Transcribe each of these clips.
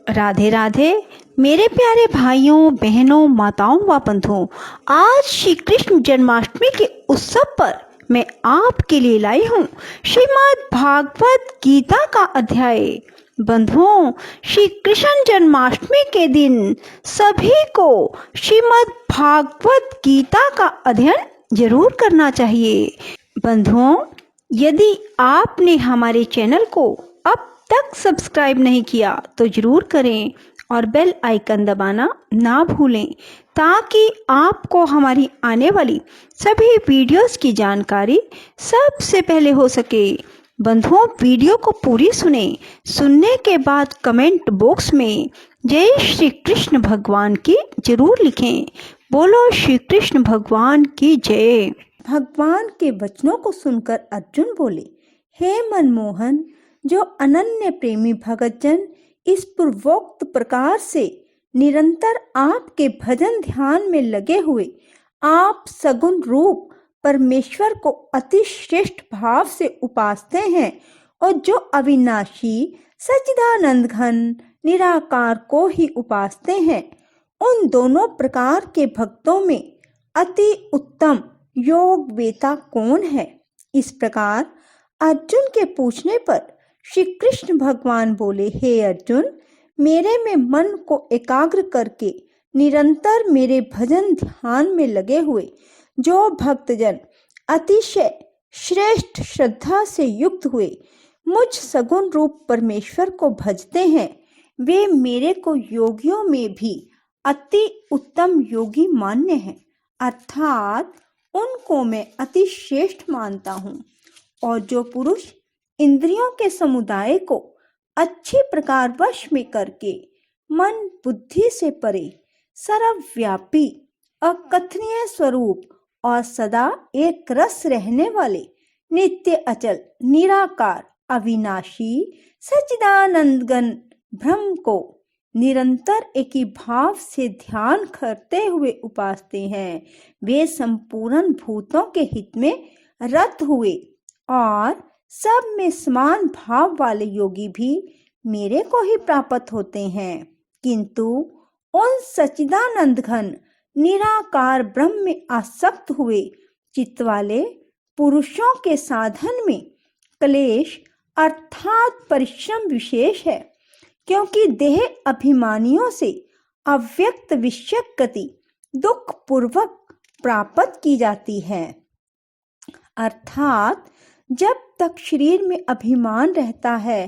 राधे राधे मेरे प्यारे भाइयों बहनों माताओं व बंधुओं। आज श्री कृष्ण जन्माष्टमी के उत्सव पर मैं आपके लिए लाई हूँ श्रीमद् भागवत गीता का अध्याय। बंधुओं, श्री कृष्ण जन्माष्टमी के दिन सभी को श्रीमद् भागवत गीता का अध्ययन जरूर करना चाहिए। बंधुओं, यदि आपने हमारे चैनल को अब तक सब्सक्राइब नहीं किया तो जरूर करें और बेल आइकन दबाना ना भूलें ताकि आपको हमारी आने वाली सभी वीडियोस की जानकारी सबसे पहले हो सके। बंधुओं, वीडियो को पूरी सुनने के बाद कमेंट बॉक्स में जय श्री कृष्ण भगवान की जरूर लिखें। बोलो श्री कृष्ण भगवान की जय। भगवान के वचनों को सुनकर अर्जुन बोले, हे मनमोहन, जो अनन्य प्रेमी भगतजन इस पूर्वोक्त प्रकार से निरंतर आपके भजन ध्यान में लगे हुए आप सगुण रूप परमेश्वर को अति श्रेष्ठ भाव से उपासते हैं और जो अविनाशी सच्चिदानंद घन निराकार को ही उपासते हैं, उन दोनों प्रकार के भक्तों में अति उत्तम योग वेता कौन है? इस प्रकार अर्जुन के पूछने पर श्री कृष्ण भगवान बोले, हे अर्जुन, मेरे में मन को एकाग्र करके निरंतर मेरे भजन ध्यान में लगे हुए जो भक्तजन अतिशय श्रेष्ठ श्रद्धा से युक्त हुए मुझ सगुण रूप परमेश्वर को भजते हैं, वे मेरे को योगियों में भी अति उत्तम योगी मान्य हैं। अर्थात उनको मैं अति श्रेष्ठ मानता हूँ। और जो पुरुष इंद्रियों के समुदाय को अच्छी प्रकार वश में करके मन बुद्धि से परे सर्वव्यापी अकथनीय स्वरूप और सदा एक रस रहने वाले नित्य अचल निराकार अविनाशी सच्चिदानंदघन ब्रह्म को निरंतर एक ही भाव से ध्यान करते हुए उपासते हैं, वे संपूर्ण भूतों के हित में रत हुए और सब में समान भाव वाले योगी भी मेरे को ही प्राप्त होते हैं। किंतु उन सच्चिदानंद घन निराकार ब्रह्म में आसक्त हुए चित्त वाले पुरुषों के साधन में क्लेश अर्थात परिश्रम विशेष है, क्योंकि देह अभिमानियों से अव्यक्त विषयक गति दुख पूर्वक प्राप्त की जाती है। अर्थात जब तक शरीर में अभिमान रहता है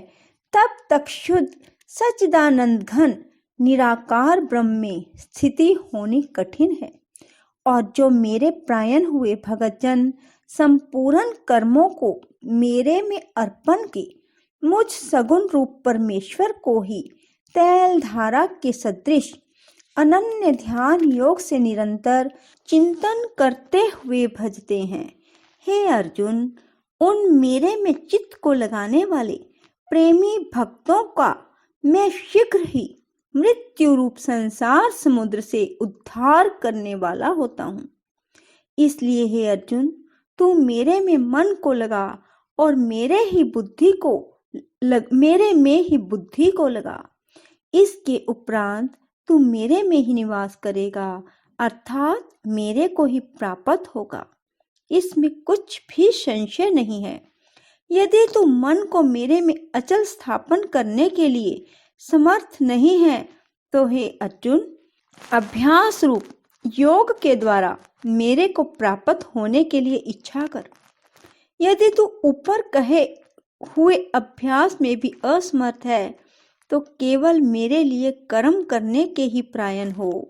तब तक शुद्ध सच्चिदानंद घन निराकार ब्रह्म में स्थिति होनी कठिन है। और जो मेरे प्रायण हुए भगतजन संपूर्ण कर्मों को मेरे में अर्पण के मुझ सगुण रूप परमेश्वर को ही तैल धारा के सदृश अनन्य ध्यान योग से निरंतर चिंतन करते हुए भजते हैं। हे अर्जुन, उन मेरे में चित्त को लगाने वाले प्रेमी भक्तों का मैं शीघ्र ही मृत्यु रूप संसार समुद्र से उद्धार करने वाला होता हूँ। इसलिए हे अर्जुन, तू मेरे में मन को लगा और मेरे में ही बुद्धि को लगा। इसके उपरांत तू मेरे में ही निवास करेगा, अर्थात मेरे को ही प्राप्त होगा। इसमें कुछ भी संशय नहीं है। यदि तू मन को मेरे में अचल स्थापन करने के लिए समर्थ नहीं है तो हे अर्जुन, अभ्यास रूप योग के द्वारा मेरे को प्राप्त होने के लिए इच्छा कर। यदि तू ऊपर कहे हुए अभ्यास में भी असमर्थ है तो केवल मेरे लिए कर्म करने के ही प्रायण हो।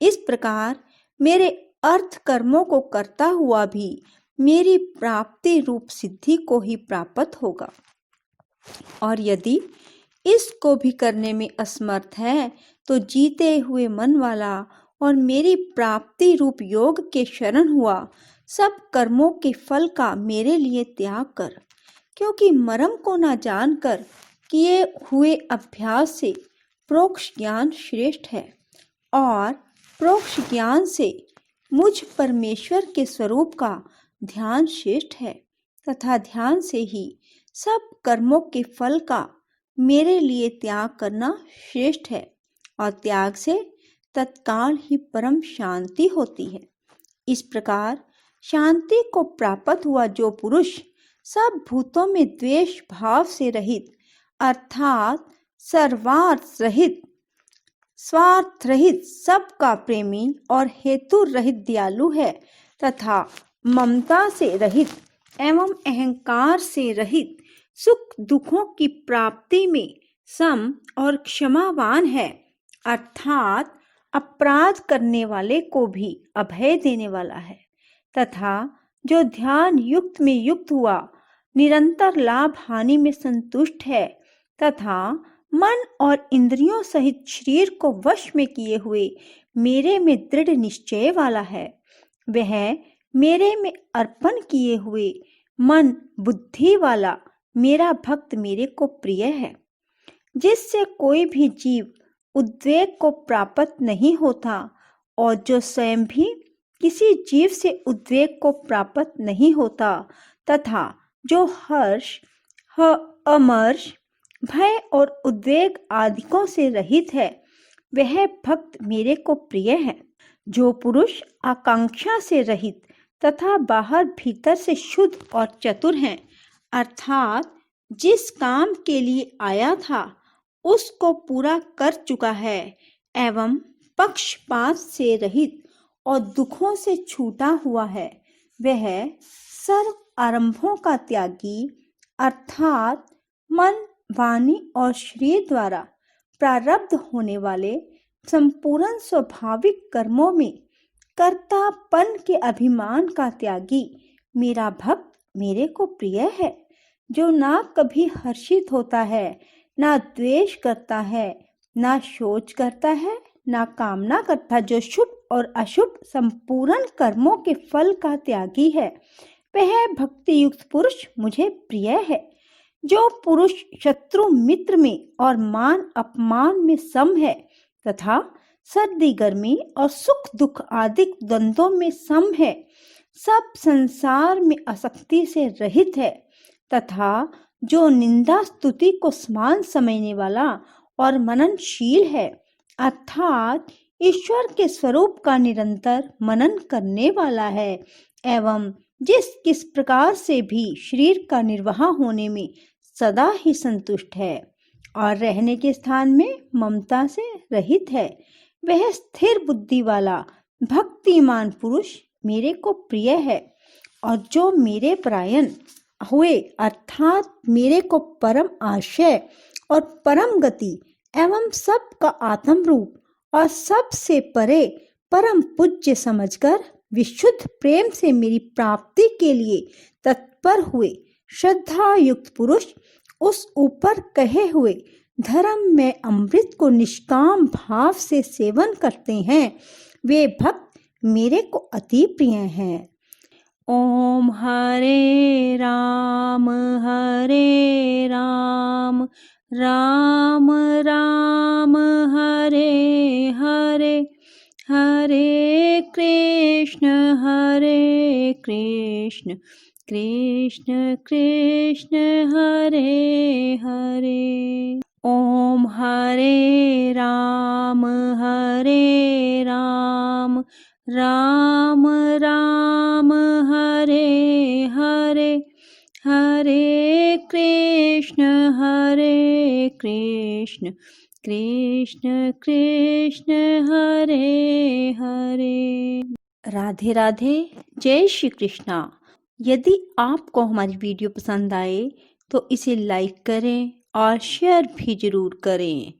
इस प्रकार मेरे अर्थ कर्मों को करता हुआ भी मेरी प्राप्ति रूप सिद्धि को ही प्राप्त होगा। और यदि इसको भी करने में असमर्थ है तो जीते हुए मन वाला और मेरी प्राप्ति रूप योग के शरण हुआ सब कर्मों के फल का मेरे लिए त्याग कर, क्योंकि मर्म को न जानकर किए हुए अभ्यास से प्रोक्ष ज्ञान श्रेष्ठ है और प्रोक्ष ज्ञान से मुझ परमेश्वर के स्वरूप का ध्यान श्रेष्ठ है तथा ध्यान से ही सब कर्मों के फल का मेरे लिए त्याग करना श्रेष्ठ है और त्याग से तत्काल ही परम शांति होती है। इस प्रकार शांति को प्राप्त हुआ जो पुरुष सब भूतों में द्वेष भाव से रहित अर्थात सर्वार्थ रहित, स्वार्थ रहित, सबका प्रेमी और हेतु रहित दयालु है तथा ममता से रहित एवं अहंकार से रहित, सुख दुखों की प्राप्ति में सम और क्षमावान है, अर्थात अपराध करने वाले को भी अभय देने वाला है तथा जो ध्यान युक्त में युक्त हुआ निरंतर लाभ हानि में संतुष्ट है तथा मन और इंद्रियों सहित शरीर को वश में किए हुए मेरे में दृढ़ निश्चय वाला है, वह मेरे में अर्पण किए हुए मन बुद्धि वाला मेरा भक्त मेरे को प्रिय है। जिससे कोई भी जीव उद्वेग को प्राप्त नहीं होता और जो स्वयं भी किसी जीव से उद्वेग को प्राप्त नहीं होता तथा जो हर्ष, अमर्ष, भय और उद्वेग आदिकों से रहित है, वह भक्त मेरे को प्रिय है। जो पुरुष आकांक्षा से रहित तथा बाहर भीतर से शुद्ध और चतुर हैं, अर्थात जिस काम के लिए आया था उसको पूरा कर चुका है एवं पक्षपात से रहित और दुखों से छूटा हुआ है, वह सर्व आरंभों का त्यागी अर्थात मन, वाणी और शरीर द्वारा प्रारब्ध होने वाले संपूर्ण स्वाभाविक कर्मों में कर्तापन के अभिमान का त्यागी मेरा भक्त मेरे को प्रिय है। जो ना कभी हर्षित होता है, ना द्वेष करता है, ना शोच करता है, ना कामना करता, जो शुभ और अशुभ संपूर्ण कर्मों के फल का त्यागी है, वह भक्ति युक्त पुरुष मुझे प्रिय है। जो पुरुष शत्रु मित्र में और मान अपमान में सम है तथा सर्दी गर्मी और सुख दुख आदि द्वंद्वों में सम है, सब संसार में आसक्ति से रहित है तथा जो निंदा स्तुति को समान समझने वाला और मननशील है, अर्थात ईश्वर के स्वरूप का निरंतर मनन करने वाला है एवं किस प्रकार से भी शरीर का निर्वाह होने में सदा ही संतुष्ट है और रहने के स्थान में ममता से रहित है, वह स्थिर बुद्धि वाला भक्तिमान पुरुष मेरे को प्रिय है। और जो मेरे परायण हुए अर्थात मेरे को परम आश्रय और परम गति एवं सबका आत्म रूप और सबसे परे परम पूज्य समझकर विशुद्ध प्रेम से मेरी प्राप्ति के लिए तत्पर हुए श्रद्धा युक्त पुरुष उस ऊपर कहे हुए धर्म में अमृत को निष्काम भाव से सेवन करते हैं, वे भक्त मेरे को अति प्रिय हैं। ओम हरे राम राम राम हरे हरे, हरे कृष्ण कृष्ण कृष्ण हरे हरे। ओम हरे राम राम राम हरे हरे, हरे कृष्ण कृष्ण कृष्ण हरे हरे। राधे राधे, जय श्री कृष्णा। यदि आपको हमारी वीडियो पसंद आए तो इसे लाइक करें और शेयर भी जरूर करें।